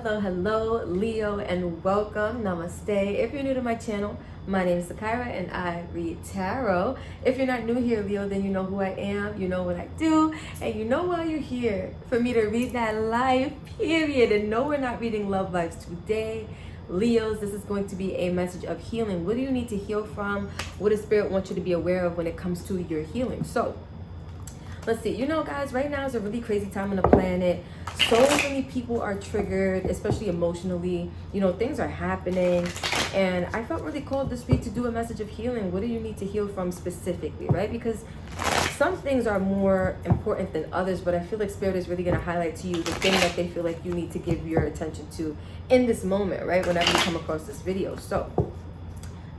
Hello, Leo, and welcome. Namaste. If you're new to my channel, my name is Sakira and I read tarot. If you're not new here, Leo, then you know who I am, you know what I do, and you know why you're here, for me to read that life, period. And no, we're not reading love lives today. Leos, this is going to be a message of healing. What do you need to heal from? What does Spirit want you to be aware of when it comes to your healing? So, let's see. You know, guys, right now is a really crazy time on the planet. So many people are triggered, especially emotionally. You know, things are happening. And I felt really called this week to do a message of healing. What do you need to heal from specifically, right? Because some things are more important than others, but I feel like Spirit is really going to highlight to you the thing that they feel like you need to give your attention to in this moment, right? Whenever you come across this video. So,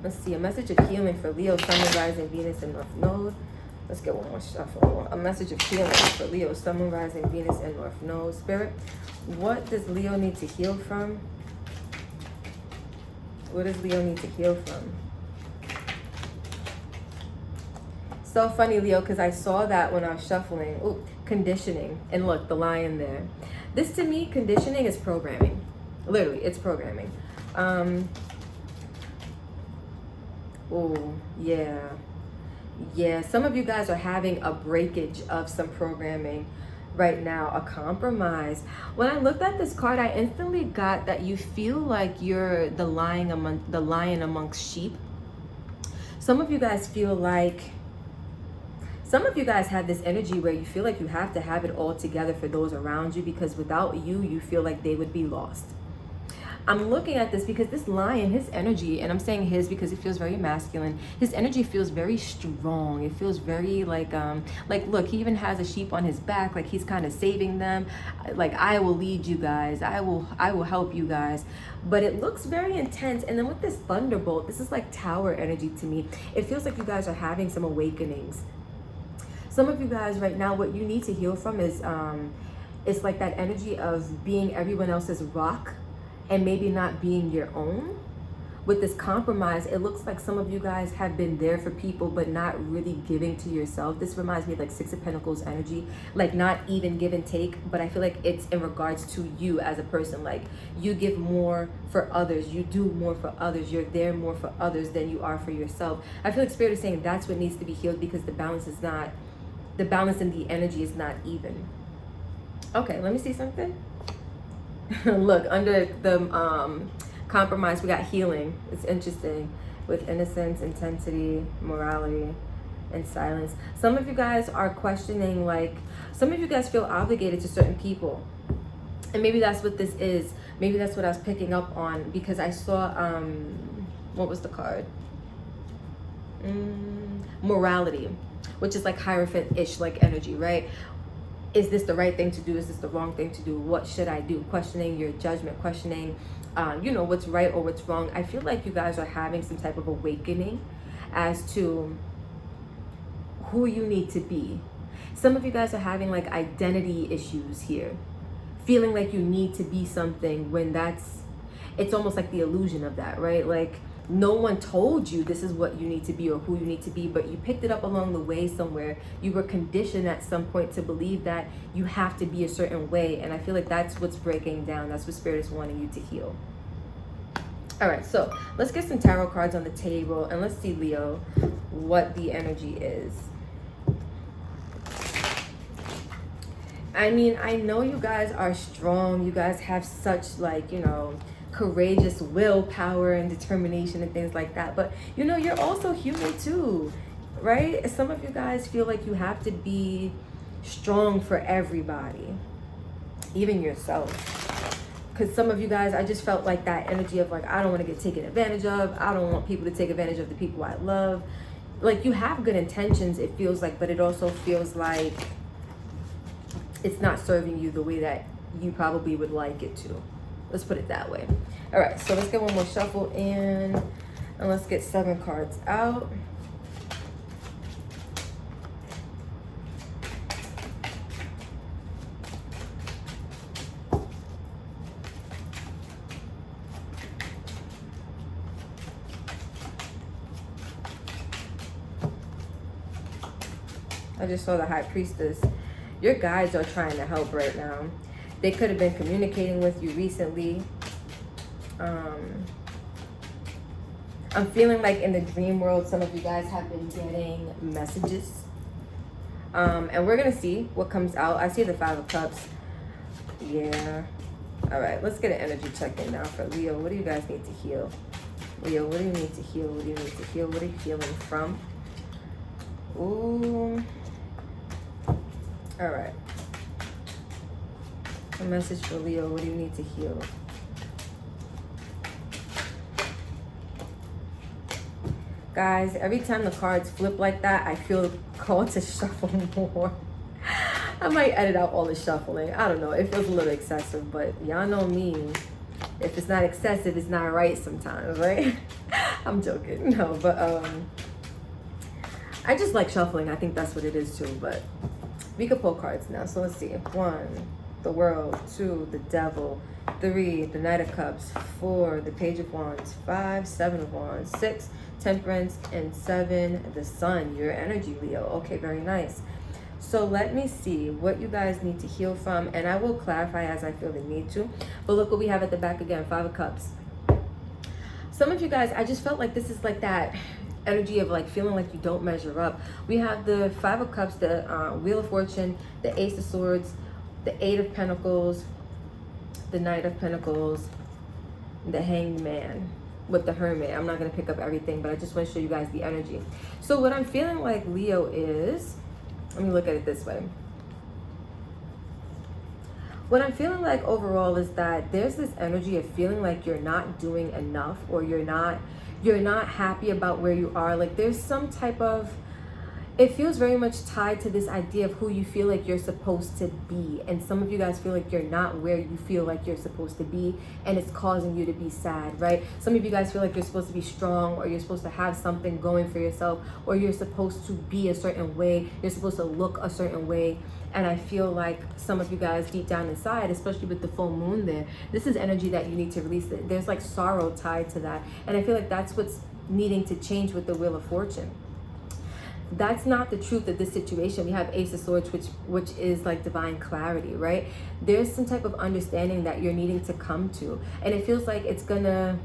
let's see. A message of healing for Leo, Sun, Rising, Venus, and North Node. Let's get one more shuffle. A message of healing for Leo, Sun, Rising, Venus, and North Node. Spirit, what does Leo need to heal from? What does Leo need to heal from? So funny, Leo, because I saw that when I was shuffling. Ooh, conditioning. And look, the lion there. This, to me, conditioning is programming. Literally, it's programming. Oh, yeah. Yeah, some of you guys are having a breakage of some programming right now, a compromise. When I looked at this card, I instantly got that you feel like you're the lion amongst sheep. Some of you guys feel like, some of you guys have this energy where you feel like you have to have it all together for those around you, because without you, you feel like they would be lost. I'm looking at this because this lion, his energy, and I'm saying his because it feels very masculine. His energy feels very strong. It feels very like look, he even has a sheep on his back, like he's kind of saving them. Like, I will lead you guys. I will help you guys. But it looks very intense. And then with this thunderbolt, this is like tower energy to me. It feels like you guys are having some awakenings. Some of you guys right now, what you need to heal from is it's like that energy of being everyone else's rock and maybe not being your own. With this compromise, it looks like some of you guys have been there for people but not really giving to yourself. This reminds me of like Six of Pentacles energy, like not even give and take, but I feel like it's in regards to you as a person. Like, you give more for others, you do more for others, you're there more for others than you are for yourself. I feel like Spirit is saying that's what needs to be healed, because the balance in the energy is not even. Okay, let me see something. Look, under the compromise, we got healing. It's interesting, with innocence, intensity, morality, and silence. Some of you guys are questioning, like, some of you guys feel obligated to certain people. And maybe that's what this is. Maybe that's what I was picking up on, because I saw, what was the card? Morality, which is like Hierophant-ish, like energy, right? Is this the right thing to do? Is this the wrong thing to do? What should I do? Questioning your judgment, questioning, what's right or what's wrong. I feel like you guys are having some type of awakening as to who you need to be. Some of you guys are having like identity issues here, feeling like you need to be something when it's almost like the illusion of that, right? Like, no one told you this is what you need to be or who you need to be, but you picked it up along the way somewhere. You were conditioned at some point to believe that you have to be a certain way. And I feel like that's what's breaking down. That's what Spirit is wanting you to heal. All right, so let's get some tarot cards on the table and let's see, Leo, what the energy is. I mean, I know you guys are strong. You guys have such, like, courageous willpower and determination and things like that, but you're also human too, right? Some of you guys feel like you have to be strong for everybody, even yourself, because some of you guys, I just felt like that energy of like, I don't want to get taken advantage of. I don't want people to take advantage of the people I love. Like, you have good intentions, it feels like, but it also feels like it's not serving you the way that you probably would like it to. Let's put it that way. All right, so let's get one more shuffle in, and let's get 7 cards out. I just saw the High Priestess. Your guides are trying to help right now. They could have been communicating with you recently. I'm feeling like in the dream world, some of you guys have been getting messages. And we're going to see what comes out. I see the Five of Cups. Yeah. All right, let's get an energy check in now for Leo. What do you guys need to heal? Leo, what do you need to heal? What do you need to heal? What are you healing from? Ooh. All right. A message for Leo. What do you need to heal? Guys, every time the cards flip like that, I feel called to shuffle more. I might edit out all the shuffling. I don't know. It feels a little excessive, but y'all know me. If it's not excessive, it's not right sometimes, right? I'm joking. No, but I just like shuffling. I think that's what it is too. But we could pull cards now. So let's see. 1, the World. 2, the Devil. 3, the Knight of Cups. 4, the Page of Wands. 5, 7 of Wands. 6, Temperance. And 7, the Sun. Your energy, Leo. Okay, very nice. So let me see what you guys need to heal from, and I will clarify as I feel the need to. But look what we have at the back again, 5 of Cups. Some of you guys, I just felt like this is like that energy of like feeling like you don't measure up. We have the 5 of Cups, the Wheel of Fortune, the Ace of Swords, the 8 of Pentacles, the Knight of Pentacles, the Hanged Man with the Hermit. I'm not going to pick up everything, but I just want to show you guys the energy. So what I'm feeling like, Leo, is... Let me look at it this way. What I'm feeling like overall is that there's this energy of feeling like you're not doing enough, or you're not happy about where you are. Like there's some type of, it feels very much tied to this idea of who you feel like you're supposed to be. And some of you guys feel like you're not where you feel like you're supposed to be, and it's causing you to be sad, right? Some of you guys feel like you're supposed to be strong, or you're supposed to have something going for yourself, or you're supposed to be a certain way, you're supposed to look a certain way. And I feel like some of you guys deep down inside, especially with the full moon there, this is energy that you need to release. There's like sorrow tied to that. And I feel like that's what's needing to change with the Wheel of Fortune. That's not the truth of this situation. We have Ace of Swords, which is like divine clarity, right? There's some type of understanding that you're needing to come to, and it feels like it's gonna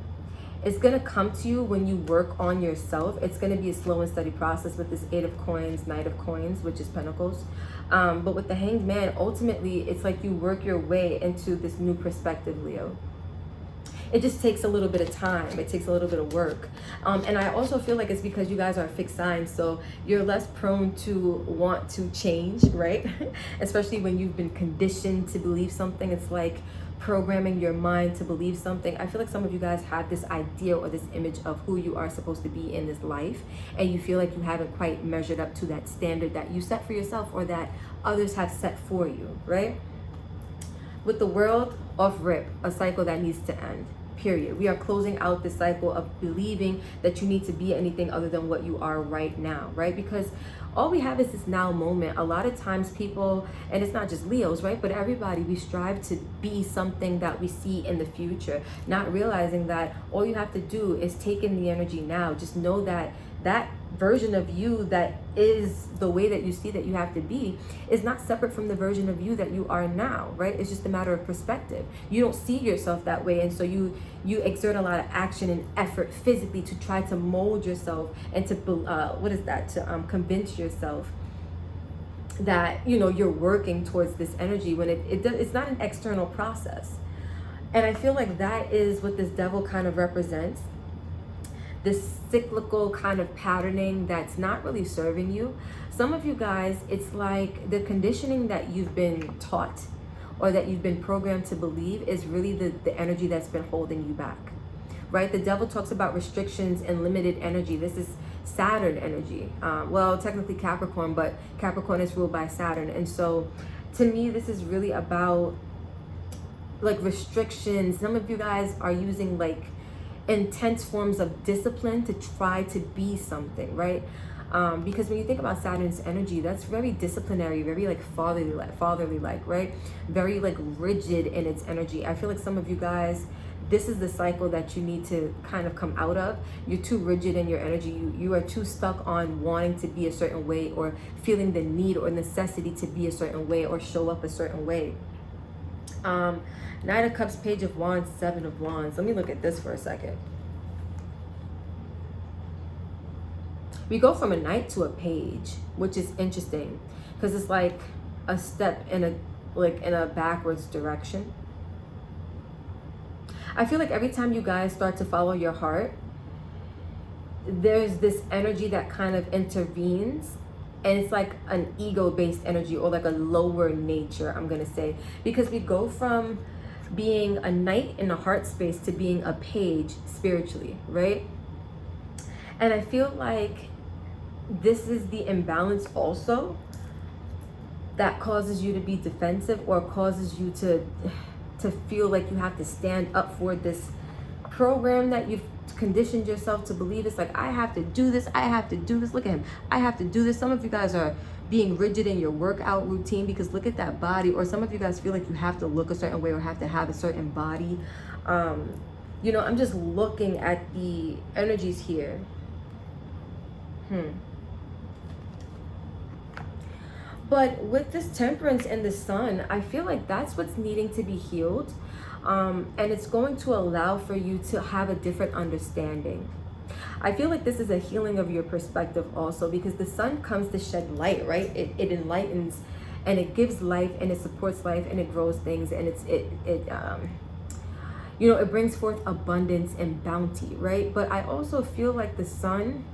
come to you when you work on yourself. It's gonna be a slow and steady process with this 8 of Coins, Knight of Coins, which is Pentacles. But with the Hanged Man, ultimately, it's like you work your way into this new perspective, Leo. It just takes a little bit of time. It takes a little bit of work. And I also feel like it's because you guys are a fixed sign, so you're less prone to want to change, right? Especially when you've been conditioned to believe something. It's like programming your mind to believe something. I feel like some of you guys have this idea or this image of who you are supposed to be in this life, and you feel like you haven't quite measured up to that standard that you set for yourself or that others have set for you, right? With the World, off rip, a cycle that needs to end. Period. We are closing out the cycle of believing that you need to be anything other than what you are right now, right? Because all we have is this now moment. A lot of times people, and it's not just Leos, right? But everybody, we strive to be something that we see in the future, not realizing that all you have to do is take in the energy now. Just know that that version of you that is the way that you see that you have to be is not separate from the version of you that you are now, right? It's just a matter of perspective. You don't see yourself that way, and so you exert a lot of action and effort physically to try to mold yourself and to convince yourself that, you know, you're working towards this energy when it's not an external process. And I feel like that is what this Devil kind of represents. This cyclical kind of patterning that's not really serving you. Some of you guys, it's like the conditioning that you've been taught or that you've been programmed to believe is really the energy that's been holding you back, right? The Devil talks about restrictions and limited energy. This is Saturn energy. Well, technically Capricorn, but Capricorn is ruled by Saturn. And so to me, this is really about like restrictions. Some of you guys are using like intense forms of discipline to try to be something, right? Because when you think about Saturn's energy, that's very disciplinary, very like fatherly like, right? Very like rigid in its energy. I feel like some of you guys this is the cycle that you need to kind of come out of. You're too rigid in your energy. You are too stuck on wanting to be a certain way, or feeling the need or necessity to be a certain way or show up a certain way. Knight of Cups, Page of Wands, Seven of Wands. Let me look at this for a second. We go from a knight to a page, which is interesting because it's like a step in a backwards direction. I feel like every time you guys start to follow your heart, there's this energy that kind of intervenes, and it's like an ego-based energy, or like a lower nature, I'm gonna say, because we go from being a knight in a heart space to being a page spiritually, right? And I feel like this is the imbalance also that causes you to be defensive, or causes you to feel like you have to stand up for this program that you've conditioned yourself to believe. It's like, I have to do this, I have to do this. Look at him, I have to do this. Some of you guys are being rigid in your workout routine because look at that body. Or some of you guys feel like you have to look a certain way or have to have a certain body. You know, I'm just looking at the energies here. But with this Temperance and the Sun, I feel like that's what's needing to be healed. And it's going to allow for you to have a different understanding. I feel like this is a healing of your perspective also, because the sun comes to shed light, right? It enlightens, and it gives life, and it supports life, and it grows things, and you know, it brings forth abundance and bounty, right? But I also feel like the sun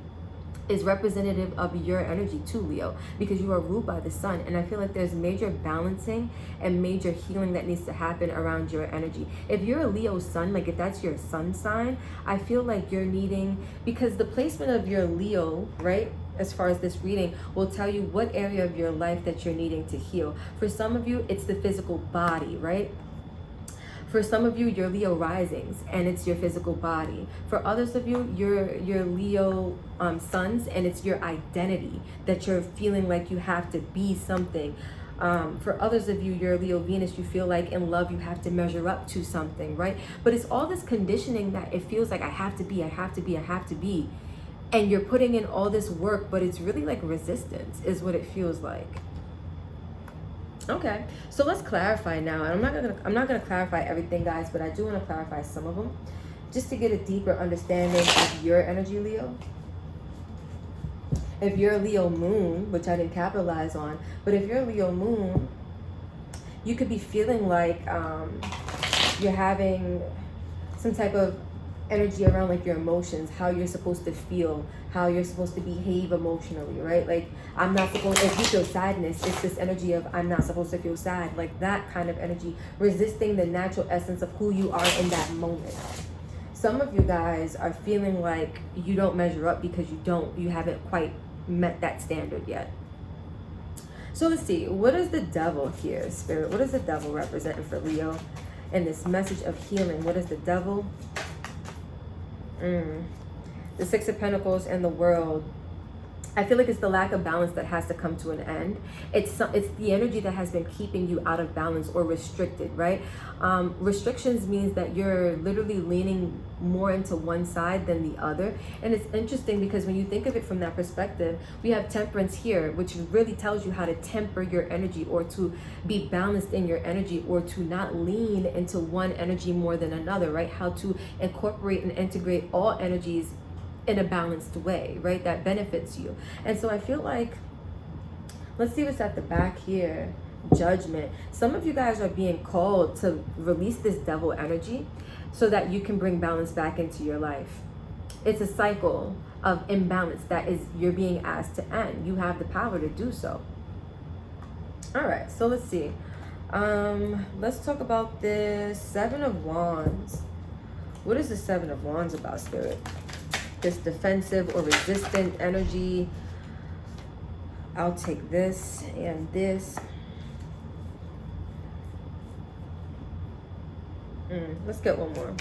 is representative of your energy too, Leo, because you are ruled by the sun. And I feel like there's major balancing and major healing that needs to happen around your energy. If you're a Leo sun, like if that's your sun sign, I feel like you're needing, because the placement of your Leo, right, as far as this reading, will tell you what area of your life that you're needing to heal. For some of you, it's the physical body, right? For some of you, you're Leo risings, and it's your physical body. For others of you, you're Leo suns, and it's your identity, that you're feeling like you have to be something. For others of you, you're Leo Venus, you feel like in love you have to measure up to something, right? But it's all this conditioning that it feels like I have to be, I have to be, I have to be. And you're putting in all this work, but it's really like resistance is what it feels like. Okay, so let's clarify now. And I'm not gonna clarify everything, guys, but I do want to clarify some of them, just to get a deeper understanding of your energy, Leo. If you're a Leo moon, which I didn't capitalize on, but if you're a Leo moon, you could be feeling like you're having some type of energy around like your emotions, how you're supposed to feel, how you're supposed to behave emotionally, right? Like, I'm not supposed, if you feel sadness, it's this energy of I'm not supposed to feel sad, like that kind of energy, resisting the natural essence of who you are in that moment. Some of you guys are feeling like you don't measure up because you haven't quite met that standard yet. So let's see, what is the devil here, Spirit? What is the devil representing for Leo in this message of healing? What is the devil? The Six of Pentacles and the World. I feel like it's the lack of balance that has to come to an end. It's the energy that has been keeping you out of balance or restricted, right? Restrictions means that you're literally leaning more into one side than the other. And it's interesting because when you think of it from that perspective, we have Temperance here, which really tells you how to temper your energy, or to be balanced in your energy, or to not lean into one energy more than another, right? How to incorporate and integrate all energies in a balanced way, right? That benefits you. And so I feel like, let's see what's at the back here. Judgment. Some of you guys are being called to release this devil energy so that you can bring balance back into your life. It's a cycle of imbalance that you're being asked to end. You have the power to do so. All right, so let's see. Let's talk about this Seven of Wands. What is the Seven of Wands about, Spirit? This defensive or resistant energy. I'll take this and this. Let's get one more.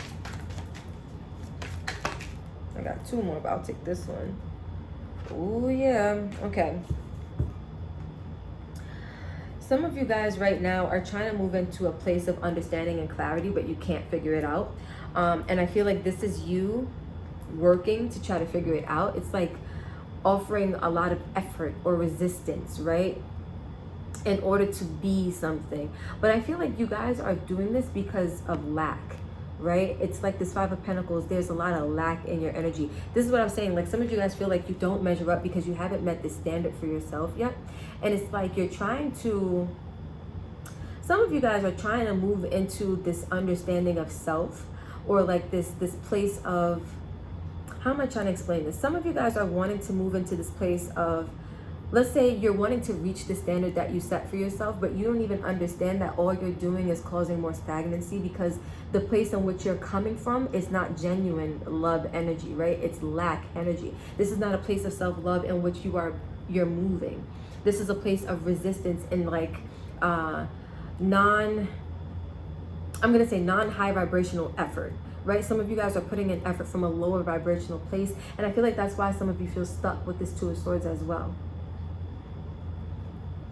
I got two more, but I'll take this one. Oh yeah, okay. Some of you guys right now are trying to move into a place of understanding and clarity, but you can't figure it out. And I feel like this is you working to try to figure it out. It's like offering a lot of effort or resistance, right, in order to be something. But I feel like you guys are doing this because of lack, right? It's like this Five of Pentacles. There's a lot of lack in your energy. This is what I'm saying. Like, some of you guys feel like you don't measure up because you haven't met the standard for yourself yet. And it's like you're trying to, some of you guys are trying to move into this understanding of self, or like this place of, how am I trying to explain this? Some of you guys are wanting to move into this place of, let's say you're wanting to reach the standard that you set for yourself, but you don't even understand that all you're doing is causing more stagnancy, because the place in which you're coming from is not genuine love energy, right? It's lack energy. This is not a place of self-love in which you're moving. This is a place of resistance and like non-high vibrational effort, right? Some of you guys are putting in effort from a lower vibrational place, and I feel like that's why some of you feel stuck with this Two of Swords as well.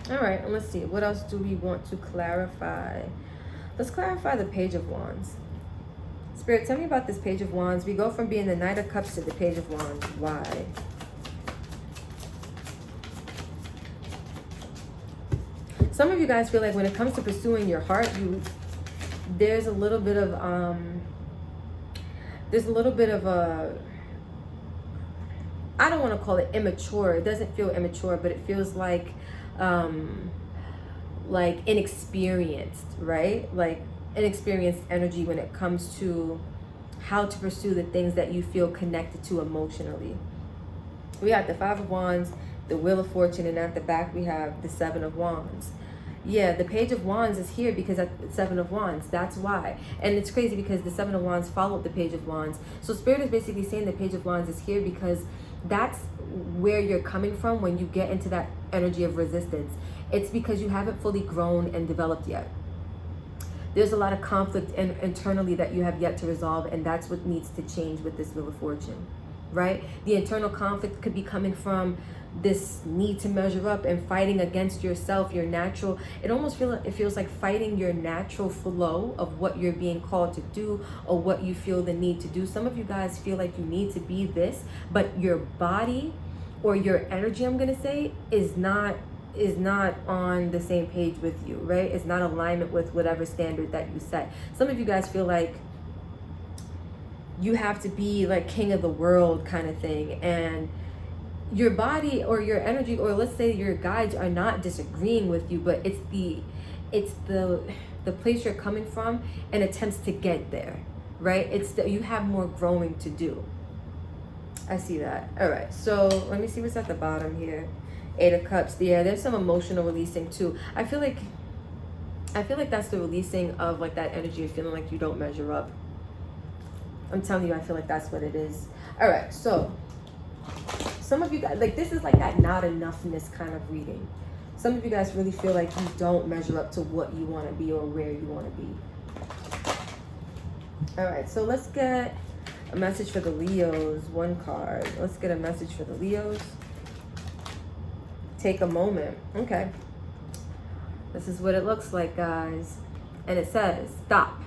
All right, and let's see, what else do we want to clarify? Let's clarify the Page of Wands. Spirit, tell me about this Page of Wands. We go from being the Knight of Cups to the Page of Wands. Why? Some of you guys feel like when it comes to pursuing your heart, there's a little bit of I don't want to call it immature. It doesn't feel immature, but it feels like inexperienced, right? Like inexperienced energy when it comes to how to pursue the things that you feel connected to emotionally. We have the Five of Wands, the Wheel of Fortune, and at the back we have the Seven of Wands. Yeah, the Page of Wands is here because that's the Seven of Wands. That's why. And it's crazy because the Seven of Wands followed the Page of Wands. So Spirit is basically saying the Page of Wands is here because that's where you're coming from when you get into that energy of resistance. It's because you haven't fully grown and developed yet. There's a lot of conflict internally that you have yet to resolve, and that's what needs to change with this Wheel of Fortune, right? The internal conflict could be coming from this need to measure up and fighting against yourself, your natural, it feels like fighting your natural flow of what you're being called to do or what you feel the need to do. Some of you guys feel like you need to be this, but your body or your energy, I'm gonna say, is not on the same page with you, right? It's not alignment with whatever standard that you set. Some of you guys feel like you have to be like king of the world kind of thing, and your body or your energy, or let's say your guides, are not disagreeing with you, but it's the place you're coming from and attempts to get there, right? You have more growing to do. I see that. All right, so let me see what's at the bottom here. Eight of Cups. Yeah, there's some emotional releasing too. I feel like that's the releasing of like that energy of feeling like you don't measure up. I'm telling you, I feel like that's what it is. All right, so some of you guys, like, this is like that not enoughness kind of reading. Some of you guys really feel like you don't measure up to what you want to be or where you want to be. All right, so let's get a message for the Leos. One card. Let's get a message for the Leos. Take a moment. Okay. This is what it looks like, guys. And it says, stop.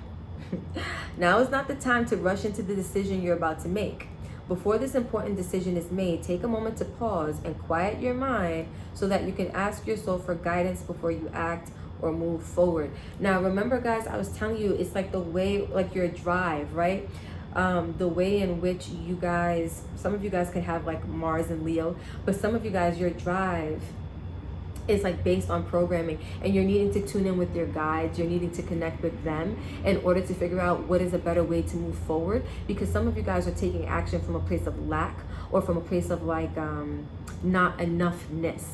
Now is not the time to rush into the decision you're about to make. Before this important decision is made, take a moment to pause and quiet your mind so that you can ask your soul for guidance before you act or move forward. Now, remember, guys, I was telling you, it's like the way, like your drive, right? The way in which you guys, some of you guys can have like Mars and Leo, but some of you guys, your drive is like based on programming, and you're needing to tune in with your guides. You're needing to connect with them in order to figure out what is a better way to move forward, because some of you guys are taking action from a place of lack or from a place of like not enoughness,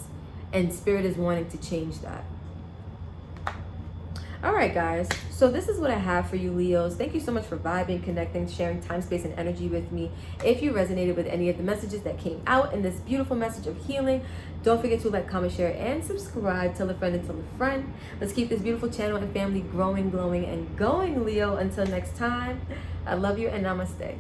and Spirit is wanting to change that. All right, guys, so this is what I have for you, Leos. Thank you so much for vibing, connecting, sharing time, space, and energy with me. If you resonated with any of the messages that came out in this beautiful message of healing, don't forget to like, comment, share, and subscribe. Tell a friend and tell a friend. Let's keep this beautiful channel and family growing, glowing, and going, Leo. Until next time, I love you and namaste.